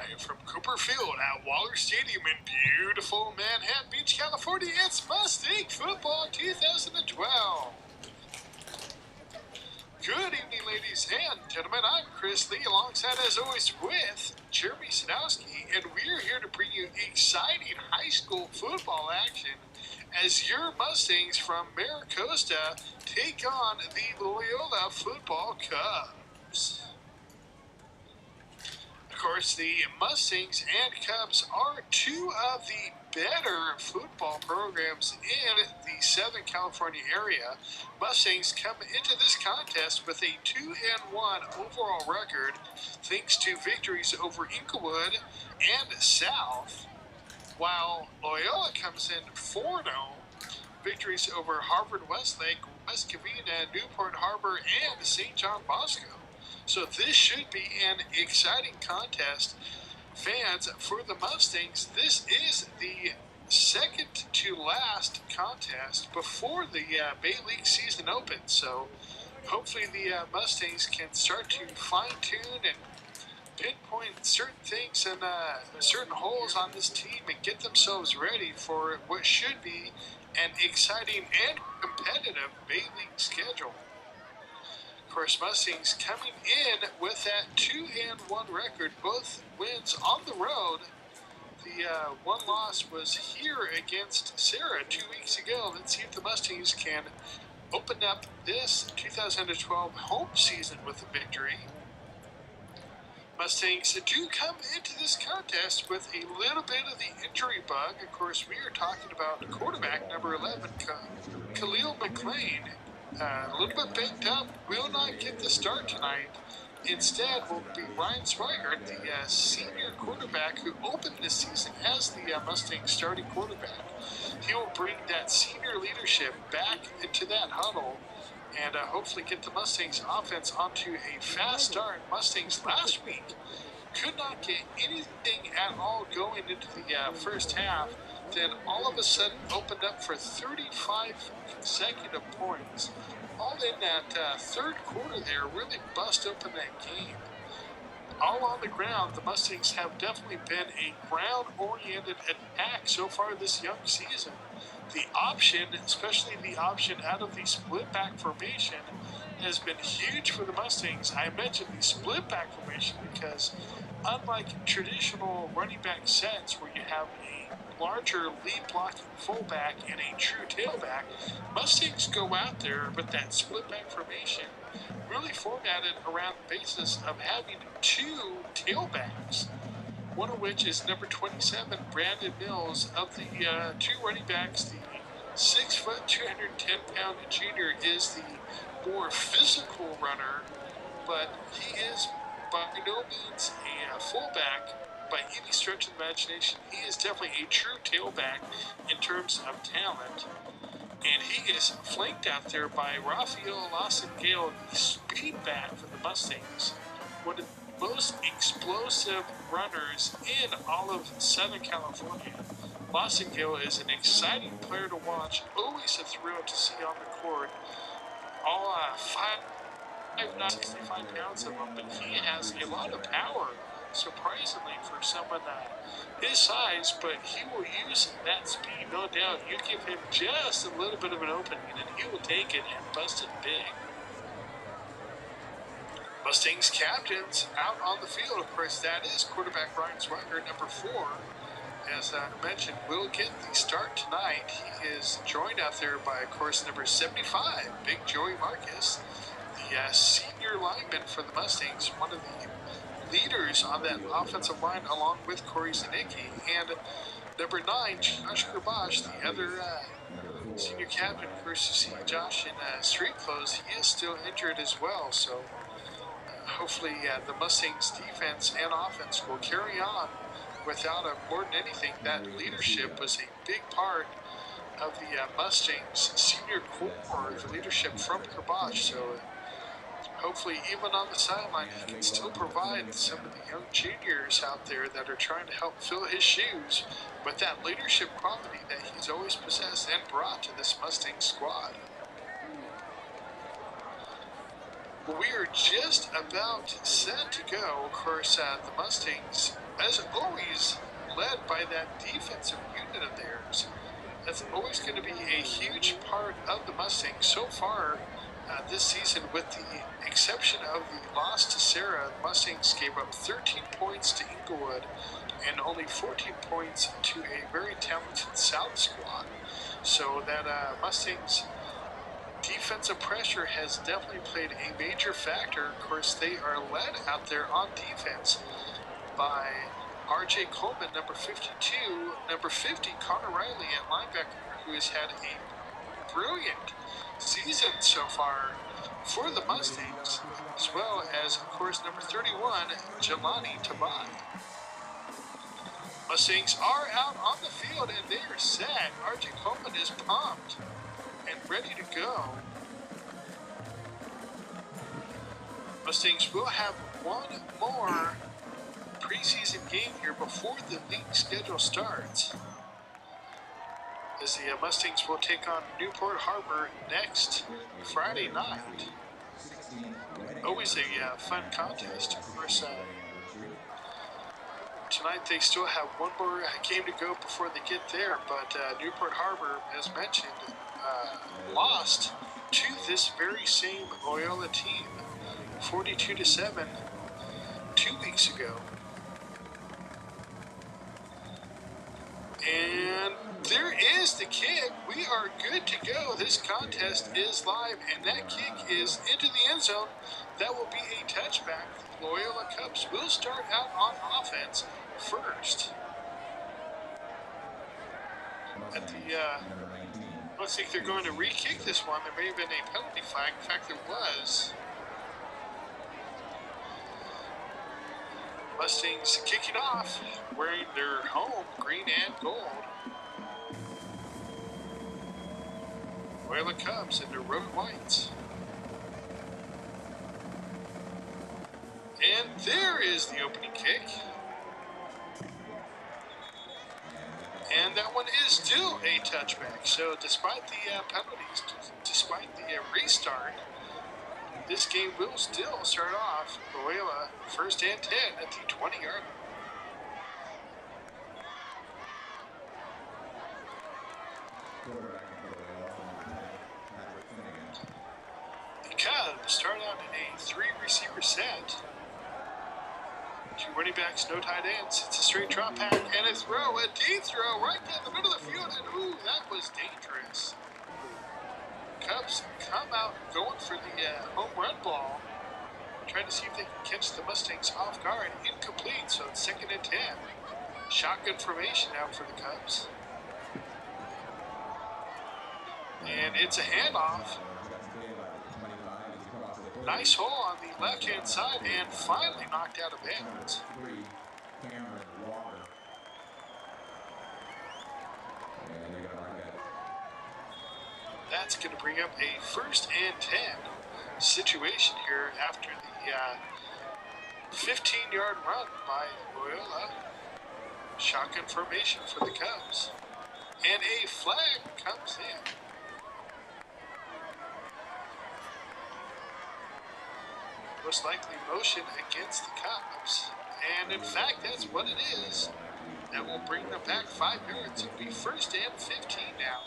Live from Cooper Field at Waller Stadium in beautiful Manhattan Beach, California, it's Mustang Football 2012. Good evening, ladies and gentlemen. I'm Chris Lee, alongside, as always, with Jeremy Sadowski, and we're here to bring you exciting high school football action as your Mustangs from Mira, Costa take on the Loyola Football Cubs. Of course, the Mustangs and Cubs are two of the better football programs in the Southern California area. Mustangs come into this contest with a 2-1 overall record, thanks to victories over Inglewood and South, while Loyola comes in 4-0, victories over Harvard Westlake, West Covina, Newport Harbor, and St. John Bosco. So this should be an exciting contest. Fans, for the Mustangs, this is the second to last contest before the Bay League season opens. So hopefully the Mustangs can start to fine-tune and pinpoint certain things and certain holes on this team and get themselves ready for what should be an exciting and competitive Bay League schedule. Of course, Mustangs coming in with that 2-1 record, both wins on the road. The one loss was here against Sarah 2 weeks ago. Let's see if the Mustangs can open up this 2012 home season with a victory. Mustangs do come into this contest with a little bit of the injury bug. Of course, we are talking about quarterback number 11, Khalil McLean. A little bit banged up, will not get the start tonight. Instead will be Ryan Swigert, the senior quarterback who opened this season as the Mustang starting quarterback. He will bring that senior leadership back into that huddle and hopefully get the Mustangs offense onto a fast start. Mustangs last week could not get anything at all going into the first half, then all of a sudden opened up for 35 consecutive points. All in that third quarter there, really bust open that game. All on the ground, the Mustangs have definitely been a ground-oriented attack so far this young season. The option, especially the option out of the split-back formation, has been huge for the Mustangs. I mentioned the split-back formation because unlike traditional running back sets where you have a larger lead blocking fullback and a true tailback, Mustangs go out there with that split-back formation really formatted around the basis of having two tailbacks, one of which is number 27, Brandon Mills. Of the two running backs, the 6', 210-pound junior is the more physical runner, but he is by no means a fullback by any stretch of the imagination. He is definitely a true tailback in terms of talent. And he is flanked out there by Rafael Lawson-Gale, the speed back for the Mustangs. One of the most explosive runners in all of Southern California. Lawson-Gale is an exciting player to watch, always a thrill to see on the court. All 65 pounds of him, but he has a lot of power, surprisingly, for someone his size, but he will use that speed, no doubt. You give him just a little bit of an opening, and he will take it and bust it big. Mustangs captains out on the field, of course, that is quarterback Ryan Swigert, number 4. As I mentioned, will get the start tonight. He is joined out there by, of course, number 75, Big Joey Marcus, the senior lineman for the Mustangs, one of the leaders on that offensive line, along with Corey Zanicki, and number 9, Josh Grabash, the other senior captain. Of course, you see Josh in street clothes. He is still injured as well, so hopefully the Mustangs defense and offense will carry on without him. More than anything, that leadership was a big part of the Mustangs senior core, the leadership from Grabash. So hopefully, even on the sideline, he can still provide some of the young juniors out there that are trying to help fill his shoes with that leadership quality that he's always possessed and brought to this Mustang squad. Well, we are just about set to go. Of course, the Mustangs, as always, led by that defensive unit of theirs. That's always going to be a huge part of the Mustangs so far this season, with the exception of the loss to Sarah. The Mustangs gave up 13 points to Inglewood and only 14 points to a very talented South squad. So that Mustangs defensive pressure has definitely played a major factor. Of course, they are led out there on defense by R.J. Coleman, number 52, number 50, Connor Riley at linebacker, who has had a brilliant season so far for the Mustangs, as well as, of course, number 31, Jelani Tabai. Mustangs are out on the field and they are set. R.J. Coleman is pumped and ready to go. Mustangs will have one more preseason game here before the league schedule starts, as the Mustangs will take on Newport Harbor next Friday night. Always a fun contest. Of course, tonight they still have one more game to go before they get there, but Newport Harbor, as mentioned, lost to this very same Loyola team 42-7 2 weeks ago. And there is the kick. We are good to go. This contest is live, and that kick is into the end zone. That will be a touchback. The Loyola Cubs will start out on offense first. At the, looks like they're going to re-kick this one. There may have been a penalty flag. In fact, there was. Mustangs kicking off, wearing their home green and gold. Loyola Cubs in their road whites. And there is the opening kick. And that one is still a touchback. So despite the penalties, despite the restart, this game will still start off Loyola first and 10 at the 20-yard line. The Cubs start out in a 3-receiver set. 2 running backs, no tight ends. It's a straight drop back and a throw, a deep throw right down the middle of the field, and ooh, that was dangerous. Cubs come out going for the home run ball, trying to see if they can catch the Mustangs off guard. Incomplete, so it's 2nd and 10. Shotgun formation out for the Cubs. And it's a handoff. Nice hole on the left-hand side, and finally knocked out of bounds. That's going to bring up a 1st and 10 situation here after the 15-yard run by Loyola. Shotgun formation for the Cubs. And a flag comes in. Most likely motion against the Cubs. And in fact, that's what it is. That will bring them back 5 yards. It'll be 1st and 15 now.